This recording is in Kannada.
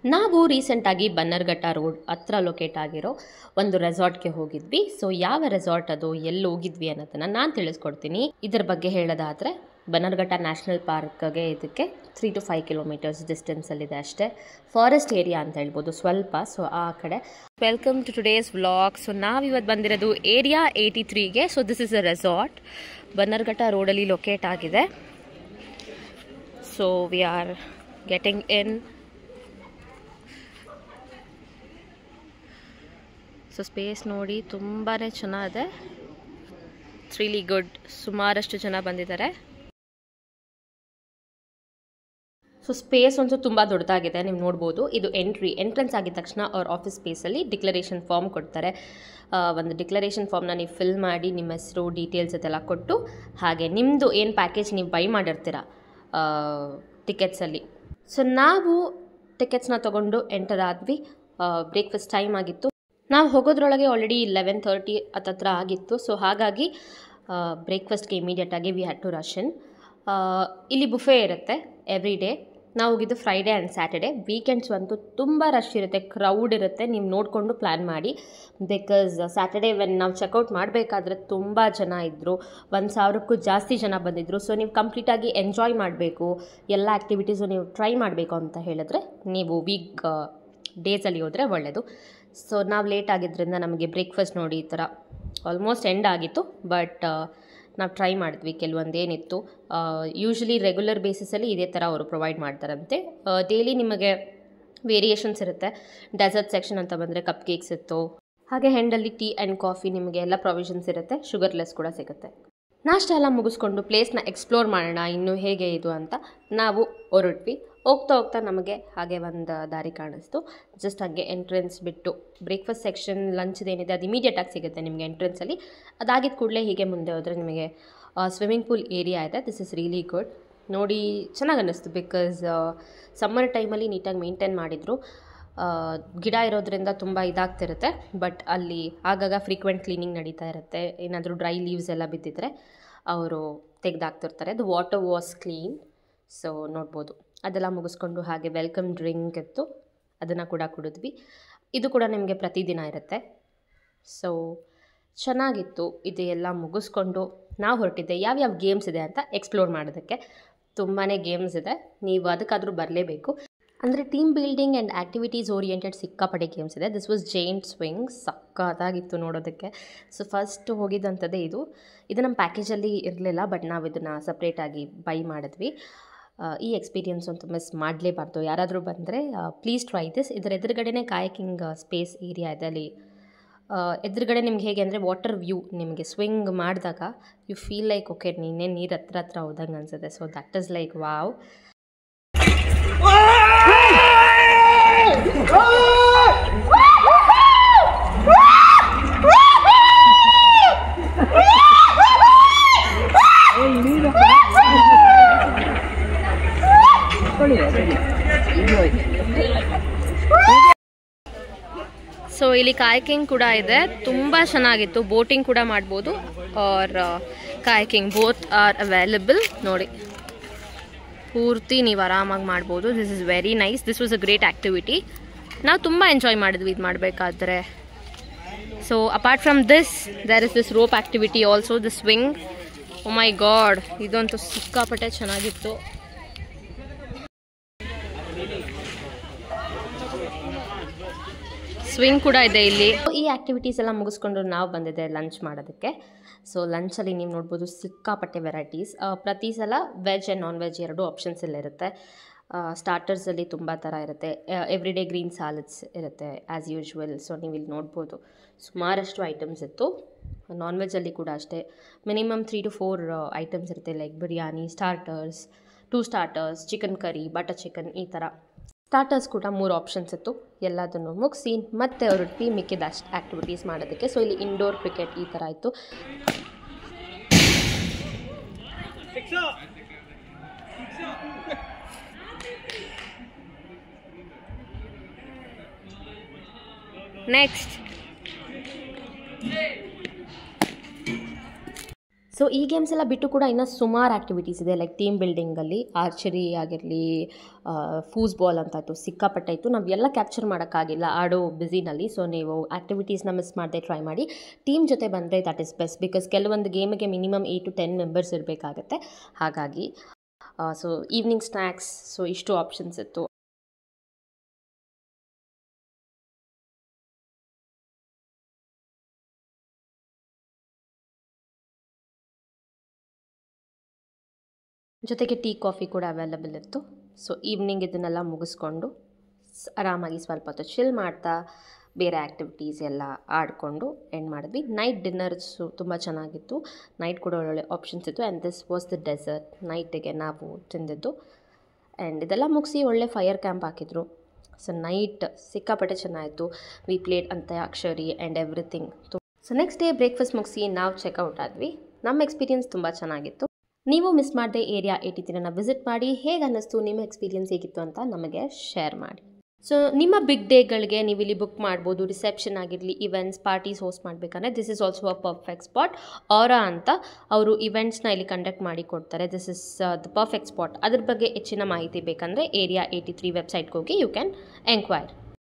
ನಾವು ರೀಸೆಂಟಾಗಿ ಬನ್ನರ್ಘಟ್ಟ ರೋಡ್ ಹತ್ರ ಲೊಕೇಟ್ ಆಗಿರೋ ಒಂದು ರೆಸಾರ್ಟ್ಗೆ ಹೋಗಿದ್ವಿ. ಸೊ ಯಾವ ರೆಸಾರ್ಟ್ ಅದು, ಎಲ್ಲಿ ಹೋಗಿದ್ವಿ ಅನ್ನೋದನ್ನು ನಾನು ತಿಳಿಸ್ಕೊಡ್ತೀನಿ. ಇದರ ಬಗ್ಗೆ ಹೇಳೋದಾದರೆ, ಬನ್ನರ್ಘಟ್ಟ ನ್ಯಾಷನಲ್ ಪಾರ್ಕ್ಗೆ ಇದಕ್ಕೆ 3 to 5 ಕಿಲೋಮೀಟರ್ಸ್ ಡಿಸ್ಟೆನ್ಸಲ್ಲಿದೆ ಅಷ್ಟೇ. ಫಾರೆಸ್ಟ್ ಏರಿಯಾ ಅಂತ ಹೇಳ್ಬೋದು ಸ್ವಲ್ಪ. ಸೊ ಆ ಕಡೆ welcome to today's vlog. So ನಾವಿವತ್ತು ಬಂದಿರೋದು ಏರಿಯಾ 83ಗೆ. So this is a resort, Bannerghatta ರೋಡಲ್ಲಿ ಲೊಕೇಟ್ ಆಗಿದೆ. So we are getting in. So space ನೋಡಿ ತುಂಬಾ ಚೆನ್ನಾಗಿದೆ, ಇಟ್ಸ್ ರಿಯಲಿ ಗುಡ್. ಸುಮಾರಷ್ಟು ಜನ ಬಂದಿದ್ದಾರೆ. ಸೊ ಸ್ಪೇಸ್ ಒಂದು ತುಂಬ ದೊಡ್ಡದಾಗಿದೆ, ನೀವು ನೋಡ್ಬೋದು. ಇದು ಎಂಟ್ರೆನ್ಸ್ ಆಗಿದ ತಕ್ಷಣ ಅವ್ರ ಆಫೀಸ್ ಸ್ಪೇಸಲ್ಲಿ ಡಿಕ್ಲರೇಷನ್ ಫಾರ್ಮ್ ಕೊಡ್ತಾರೆ. ಒಂದು ಡಿಕ್ಲರೇಷನ್ ಫಾರ್ಮ್ನ ನೀವು ಫಿಲ್ ಮಾಡಿ ನಿಮ್ಮ ಹೆಸರು ಡೀಟೇಲ್ಸ್ ಅದೆಲ್ಲ ಕೊಟ್ಟು, ಹಾಗೆ ನಿಮ್ಮದು ಏನು ಪ್ಯಾಕೇಜ್ ನೀವು ಬೈ ಮಾಡಿರ್ತೀರ ಟಿಕೆಟ್ಸಲ್ಲಿ. ಸೊ ನಾವು ಟಿಕೆಟ್ಸ್ನ ತೊಗೊಂಡು ಎಂಟರ್ ಆದ್ವಿ. ಬ್ರೇಕ್ಫಾಸ್ಟ್ ಟೈಮ್ ಆಗಿತ್ತು. ನಾವು ಹೋಗೋದ್ರೊಳಗೆ ಆಲ್ರೆಡಿ 11:30 ಹತ್ತತ್ರ ಆಗಿತ್ತು. ಸೊ ಹಾಗಾಗಿ ಬ್ರೇಕ್ಫಾಸ್ಟ್ಗೆ ಇಮಿಡಿಯೇಟಾಗಿ ವಿ ಹ್ಯಾಡ್ ಟು ರಶ್ ಇನ್. ಇಲ್ಲಿ ಬುಫೆ ಇರುತ್ತೆ ಎವ್ರಿ ಡೇ. ನಾವು ಹೋಗಿದ್ದು ಫ್ರೈಡೇ ಆ್ಯಂಡ್ ಸ್ಯಾಟರ್ಡೇ. ವೀಕೆಂಡ್ಸ್ ಅಂತೂ ತುಂಬ ರಶ್ ಇರುತ್ತೆ, ಕ್ರೌಡ್ ಇರುತ್ತೆ. ನೀವು ನೋಡಿಕೊಂಡು ಪ್ಲ್ಯಾನ್ ಮಾಡಿ. ಬಿಕಾಸ್ ಸ್ಯಾಟರ್ಡೇ ವೆನ್ ನಾವು ಚೆಕ್ಔಟ್ ಮಾಡಬೇಕಾದ್ರೆ ತುಂಬ ಜನ ಇದ್ದರು, 1,000ಕ್ಕೂ ಜಾಸ್ತಿ ಜನ ಬಂದಿದ್ದರು. ಸೊ ನೀವು ಕಂಪ್ಲೀಟಾಗಿ ಎಂಜಾಯ್ ಮಾಡಬೇಕು, ಎಲ್ಲ ಆ್ಯಕ್ಟಿವಿಟೀಸು ನೀವು ಟ್ರೈ ಮಾಡಬೇಕು ಅಂತ ಹೇಳಿದ್ರೆ ನೀವು ವೀಕ್ ಡೇಸಲ್ಲಿ ಹೋದರೆ ಒಳ್ಳೆಯದು. ಸೊ ನಾವು ಲೇಟ್ ಆಗಿದ್ದರಿಂದ ನಮಗೆ ಬ್ರೇಕ್ಫಾಸ್ಟ್ ನೋಡಿ ಈ ಥರ ಆಲ್ಮೋಸ್ಟ್ ಎಂಡ್ ಆಗಿತ್ತು. ಬಟ್ ನಾವು ಟ್ರೈ ಮಾಡಿದ್ವಿ ಕೆಲವೊಂದೇನಿತ್ತು. ಯೂಶ್ವಲಿ ರೆಗ್ಯುಲರ್ ಬೇಸಿಸಲ್ಲಿ ಇದೇ ಥರ ಅವರು ಪ್ರೊವೈಡ್ ಮಾಡ್ತಾರಂತೆ. ಡೈಲಿ ನಿಮಗೆ ವೇರಿಯೇಷನ್ಸ್ ಇರುತ್ತೆ. ಡೆಸರ್ಟ್ ಸೆಕ್ಷನ್ ಅಂತ ಬಂದರೆ ಕಪ್ ಕೇಕ್ಸ್ ಇತ್ತು. ಹಾಗೆ ಹೆಂಡಲ್ಲಿ ಟೀ ಆ್ಯಂಡ್ ಕಾಫಿ ನಿಮಗೆ ಎಲ್ಲ ಪ್ರೊವಿಷನ್ಸ್ ಇರುತ್ತೆ. ಶುಗರ್ಲೆಸ್ ಕೂಡ ಸಿಗುತ್ತೆ. ನಾಷ್ಟ ಎಲ್ಲ ಮುಗಿಸ್ಕೊಂಡು ಪ್ಲೇಸ್ನ ಎಕ್ಸ್ಪ್ಲೋರ್ ಮಾಡೋಣ ಇನ್ನು ಹೇಗೆ ಇದು ಅಂತ ನಾವು ಹೊರಟ್ವಿ. ಹೋಗ್ತಾ ಹೋಗ್ತಾ ನಮಗೆ ಹಾಗೆ ಒಂದು ದಾರಿ ಕಾಣಿಸ್ತು. ಜಸ್ಟ್ ಹಾಗೆ ಎಂಟ್ರೆನ್ಸ್ ಬಿಟ್ಟು ಬ್ರೇಕ್ಫಾಸ್ಟ್ ಸೆಕ್ಷನ್ ಲಂಚ್ದೇನಿದೆ ಅದು ಇಮಿಡಿಯೇಟಾಗಿ ಸಿಗುತ್ತೆ ನಿಮಗೆ ಎಂಟ್ರೆನ್ಸಲ್ಲಿ. ಅದಾಗಿದ್ದ ಕೂಡಲೇ ಹೀಗೆ ಮುಂದೆ ಹೋದರೆ ನಿಮಗೆ ಸ್ವಿಮ್ಮಿಂಗ್ ಪೂಲ್ ಏರಿಯಾ ಇದೆ. This is really good. ನೋಡಿ ಚೆನ್ನಾಗಿ ಅನ್ನಿಸ್ತು. ಬಿಕಾಸ್ ಸಮ್ಮರ್ ಟೈಮಲ್ಲಿ ನೀಟಾಗಿ ಮೇಂಟೈನ್ ಮಾಡಿದರು. ಗಿಡ ಇರೋದ್ರಿಂದ ತುಂಬ ಇದಾಗ್ತಿರುತ್ತೆ. ಬಟ್ ಅಲ್ಲಿ ಆಗಾಗ ಫ್ರೀಕ್ವೆಂಟ್ ಕ್ಲೀನಿಂಗ್ ನಡೀತಾ ಇರುತ್ತೆ. ಏನಾದರೂ ಡ್ರೈ ಲೀವ್ಸ್ ಎಲ್ಲ ಬಿದ್ದಿದ್ರೆ ಅವರು ತೆಗೆದಾಕ್ತಿರ್ತಾರೆ. ಅದು ವಾಟರ್ ವಾಸ್ ಕ್ಲೀನ್. ಸೊ ನೋಡ್ಬೋದು. ಅದೆಲ್ಲ ಮುಗಿಸ್ಕೊಂಡು ಹಾಗೆ ವೆಲ್ಕಮ್ ಡ್ರಿಂಕ್ ಇತ್ತು, ಅದನ್ನು ಕೂಡ ಕುಡಿದ್ವಿ. ಇದು ಕೂಡ ನಿಮಗೆ ಪ್ರತಿದಿನ ಇರುತ್ತೆ. ಸೊ ಚೆನ್ನಾಗಿತ್ತು. ಇದು ಎಲ್ಲ ಮುಗಿಸ್ಕೊಂಡು ನಾವು ಹೊರಟಿದ್ದೆ ಯಾವ್ಯಾವ ಗೇಮ್ಸ್ ಇದೆ ಅಂತ ಎಕ್ಸ್ಪ್ಲೋರ್ ಮಾಡೋದಕ್ಕೆ. ತುಂಬಾ ಗೇಮ್ಸ್ ಇದೆ, ನೀವು ಅದಕ್ಕಾದರೂ ಬರಲೇಬೇಕು. ಅಂದರೆ team building and activities oriented ಸಿಕ್ಕಾಪಟ್ಟೆ ಗೇಮ್ಸ್ ಇದೆ. ದಿಸ್ ವಾಸ್ ಜೈಂಟ್ ಸ್ವಿಂಗ್, ಸಕ್ಕತ್ತಾಗಿತ್ತು ನೋಡೋದಕ್ಕೆ. ಸೊ ಫಸ್ಟ್ ಹೋಗಿದ್ದಂಥದ್ದೇ ಇದು ನಮ್ಮ ಪ್ಯಾಕೇಜಲ್ಲಿ ಇರಲಿಲ್ಲ, ಬಟ್ ನಾವು ಇದನ್ನು ಸಪ್ರೇಟಾಗಿ ಬೈ ಮಾಡಿದ್ವಿ. ಈ ಎಕ್ಸ್ಪೀರಿಯನ್ಸ್ ಅಂತೂ ಮಿಸ್ ಮಾಡಲೇಬಾರ್ದು. ಯಾರಾದರೂ ಬಂದರೆ ಪ್ಲೀಸ್ ಟ್ರೈ ದಿಸ್. ಇದರ ಎದುರುಗಡೆನೇ ಕಾಯಕಿಂಗ್ ಸ್ಪೇಸ್ ಏರಿಯಾ ಇದೆ. ಅಲ್ಲಿ ಎದುರುಗಡೆ ನಿಮ್ಗೆ ಹೇಗೆ ಅಂದರೆ ವಾಟರ್ ವ್ಯೂ, ನಿಮಗೆ ಸ್ವಿಂಗ್ ಮಾಡಿದಾಗ ಯು ಫೀಲ್ ಲೈಕ್ ಓಕೆ ನೀನೇ ನೀರು ಹತ್ರ ಹೋದಂಗೆ ಅನಿಸುತ್ತೆ. So that is like wow. So ಇಲ್ಲಿ ಕಾಯಕಿಂಗ್ ಕೂಡ ಇದೆ, ತುಂಬ ಚೆನ್ನಾಗಿತ್ತು. ಬೋಟಿಂಗ್ ಕೂಡ ಮಾಡ್ಬೋದು, or kayaking both are available. ನೋಡಿ ಪೂರ್ತಿ ನೀವು ಆರಾಮಾಗಿ ಮಾಡ್ಬೋದು. This is very nice. This was a great activity. ನಾವು ತುಂಬ ಎಂಜಾಯ್ ಮಾಡಿದ್ವಿ ಇದು ಮಾಡಬೇಕಾದ್ರೆ. So apart from this there is this rope activity also, the swing. O my god, ಇದಂತೂ ಸಿಕ್ಕಾಪಟ್ಟೆ ಚೆನ್ನಾಗಿತ್ತು. ಸ್ವಿಂಗ್ ಕೂಡ ಇದೆ ಇಲ್ಲಿ. ಈ ಆ್ಯಕ್ಟಿವಿಟೀಸ್ ಎಲ್ಲ ಮುಗಿಸ್ಕೊಂಡು ನಾವು ಬಂದಿದ್ದೆ ಲಂಚ್ ಮಾಡೋದಕ್ಕೆ. ಸೊ ಲಂಚಲ್ಲಿ ನೀವು ನೋಡ್ಬೋದು ಸಿಕ್ಕಾಪಟ್ಟೆ ವೆರೈಟೀಸ್. ಪ್ರತಿ ಸಲ ವೆಜ್ ಆ್ಯಂಡ್ ನಾನ್ ವೆಜ್ ಎರಡೂ ಆಪ್ಷನ್ಸ್ ಎಲ್ಲ ಇರುತ್ತೆ. ಸ್ಟಾರ್ಟರ್ಸಲ್ಲಿ ತುಂಬ ಥರ ಇರುತ್ತೆ. ಎವ್ರಿ ಡೇ ಗ್ರೀನ್ ಸಾಲಡ್ಸ್ ಇರುತ್ತೆ ಆ್ಯಸ್ ಯೂಶ್ವಲ್. ಸೊ ನೀವು ಇಲ್ಲಿ ನೋಡ್ಬೋದು ಸುಮಾರಷ್ಟು ಐಟಮ್ಸ್ ಇತ್ತು. ನಾನ್ ವೆಜ್ಜಲ್ಲಿ ಕೂಡ ಅಷ್ಟೇ ಮಿನಿಮಮ್ 3 to 4 ಐಟಮ್ಸ್ ಇರುತ್ತೆ. Like biryani, starters, 2 starters, chicken curry, butter chicken, ಈ ಥರ. ಸ್ಟಾರ್ಟರ್ಸ್ ಕೂಡ 3 ಆಪ್ಷನ್ಸ್ ಇತ್ತು. ಎಲ್ಲದನ್ನು ಮುಗಿಸಿ ಮತ್ತೆ ಹೊರಟ್ವಿ ಮಿಕ್ಕಿದ ಅಷ್ಟು ಆ್ಯಕ್ಟಿವಿಟೀಸ್ ಮಾಡೋದಕ್ಕೆ. ಸೊ ಇಲ್ಲಿ ಇಂಡೋರ್ ಕ್ರಿಕೆಟ್ ಈ ಥರ ಇತ್ತು. ನೆಕ್ಸ್ಟ್ ಸೊ ಈ ಗೇಮ್ಸ್ ಎಲ್ಲ ಬಿಟ್ಟು ಕೂಡ ಇನ್ನೂ ಸುಮಾರು ಆ್ಯಕ್ಟಿವಿಟೀಸ್ ಇದೆ, ಲೈಕ್ ಟೀಮ್ ಬಿಲ್ಡಿಂಗಲ್ಲಿ ಆರ್ಚರಿ ಆಗಿರಲಿ, ಫೂಸ್ಬಾಲ್ ಅಂತ ಇತ್ತು, ಸಿಕ್ಕಾಪಟ್ಟೆ ಇತ್ತು. ನಾವೆಲ್ಲ ಕ್ಯಾಪ್ಚರ್ ಮಾಡೋಕ್ಕಾಗಿಲ್ಲ ಆಡೋ ಬ್ಯುಸಿನಲ್ಲಿ. ಸೊ ನೀವು ಆ್ಯಕ್ಟಿವಿಟೀಸ್ನ ಮಿಸ್ ಮಾಡದೆ ಟ್ರೈ ಮಾಡಿ. ಟೀಮ್ ಜೊತೆ ಬಂದರೆ ದಟ್ ಇಸ್ ಬೆಸ್ಟ್, ಬಿಕಾಸ್ ಕೆಲವೊಂದು ಗೇಮಿಗೆ ಮಿನಿಮಮ್ 8 to 10 ಮೆಂಬರ್ಸ್ ಇರಬೇಕಾಗತ್ತೆ. ಹಾಗಾಗಿ ಸೊ ಈವ್ನಿಂಗ್ ಸ್ನ್ಯಾಕ್ಸ್, ಸೊ ಇಷ್ಟು ಆಪ್ಷನ್ಸ್ ಇತ್ತು. ಜೊತೆಗೆ ಟೀ ಕಾಫಿ ಕೂಡ ಅವೈಲಬಲ್ ಇತ್ತು. ಸೊ ಈವ್ನಿಂಗ್ ಇದನ್ನೆಲ್ಲ ಮುಗಿಸ್ಕೊಂಡು ಆರಾಮಾಗಿ ಸ್ವಲ್ಪ ಹೊತ್ತು ಚಿಲ್ ಮಾಡ್ತಾ ಬೇರೆ ಆ್ಯಕ್ಟಿವಿಟೀಸ್ ಎಲ್ಲ ಆಡಿಕೊಂಡು ಎಂಡ್ ಮಾಡಿದ್ವಿ. ನೈಟ್ ಡಿನ್ನರ್ಸು ತುಂಬ ಚೆನ್ನಾಗಿತ್ತು. ನೈಟ್ ಕೂಡ ಒಳ್ಳೊಳ್ಳೆ ಆಪ್ಷನ್ಸ್ ಇತ್ತು. And this was the dessert ನೈಟಿಗೆ ನಾವು ತಿಂದಿದ್ದು. ಆ್ಯಂಡ್ ಇದೆಲ್ಲ ಮುಗಿಸಿ ಒಳ್ಳೆ ಫೈರ್ ಕ್ಯಾಂಪ್ ಹಾಕಿದ್ರು. ಸೊ ನೈಟ್ ಸಿಕ್ಕಾಪಟ್ಟೆ ಚೆನ್ನಾಗಿತ್ತು. We played antakshari and everything. So next day breakfast ಮುಗಿಸಿ ನಾವು ಚೆಕ್ಔಟ್ ಆದ್ವಿ. ನಮ್ಮ ಎಕ್ಸ್ಪೀರಿಯನ್ಸ್ ತುಂಬ ಚೆನ್ನಾಗಿತ್ತು. ನೀವು ಮಿಸ್ ಮಾಡದೆ ಏರಿಯಾ 83ನ ವಿಸಿಟ್ ಮಾಡಿ. ಹೇಗೆ ಅನ್ನಿಸ್ತು, ನಿಮ್ಮ ಎಕ್ಸ್ಪೀರಿಯನ್ಸ್ ಹೇಗಿತ್ತು ಅಂತ ನಮಗೆ ಶೇರ್ ಮಾಡಿ. ಸೊ ನಿಮ್ಮ ಬಿಗ್ ಡೇಗಳಿಗೆ ನೀವು ಇಲ್ಲಿ ಬುಕ್ ಮಾಡ್ಬೋದು. ರಿಸೆಪ್ಷನ್ ಆಗಿರಲಿ, ಇವೆಂಟ್ಸ್, ಪಾರ್ಟೀಸ್ ಹೋಸ್ಟ್ ಮಾಡಬೇಕಂದ್ರೆ this is also a perfect spot. ಆರಾ ಅಂತ ಅವರು ಇವೆಂಟ್ಸ್ನ ಇಲ್ಲಿ ಕಂಡಕ್ಟ್ ಮಾಡಿ ಕೊಡ್ತಾರೆ. This is the perfect spot. ಅದ್ರ ಬಗ್ಗೆ ಹೆಚ್ಚಿನ ಮಾಹಿತಿ ಬೇಕಂದರೆ ಏರಿಯಾ 83 ವೆಬ್ಸೈಟ್ಗೆ ಹೋಗಿ ಯು ಕ್ಯಾನ್ ಎಂಕ್ವೈರ್.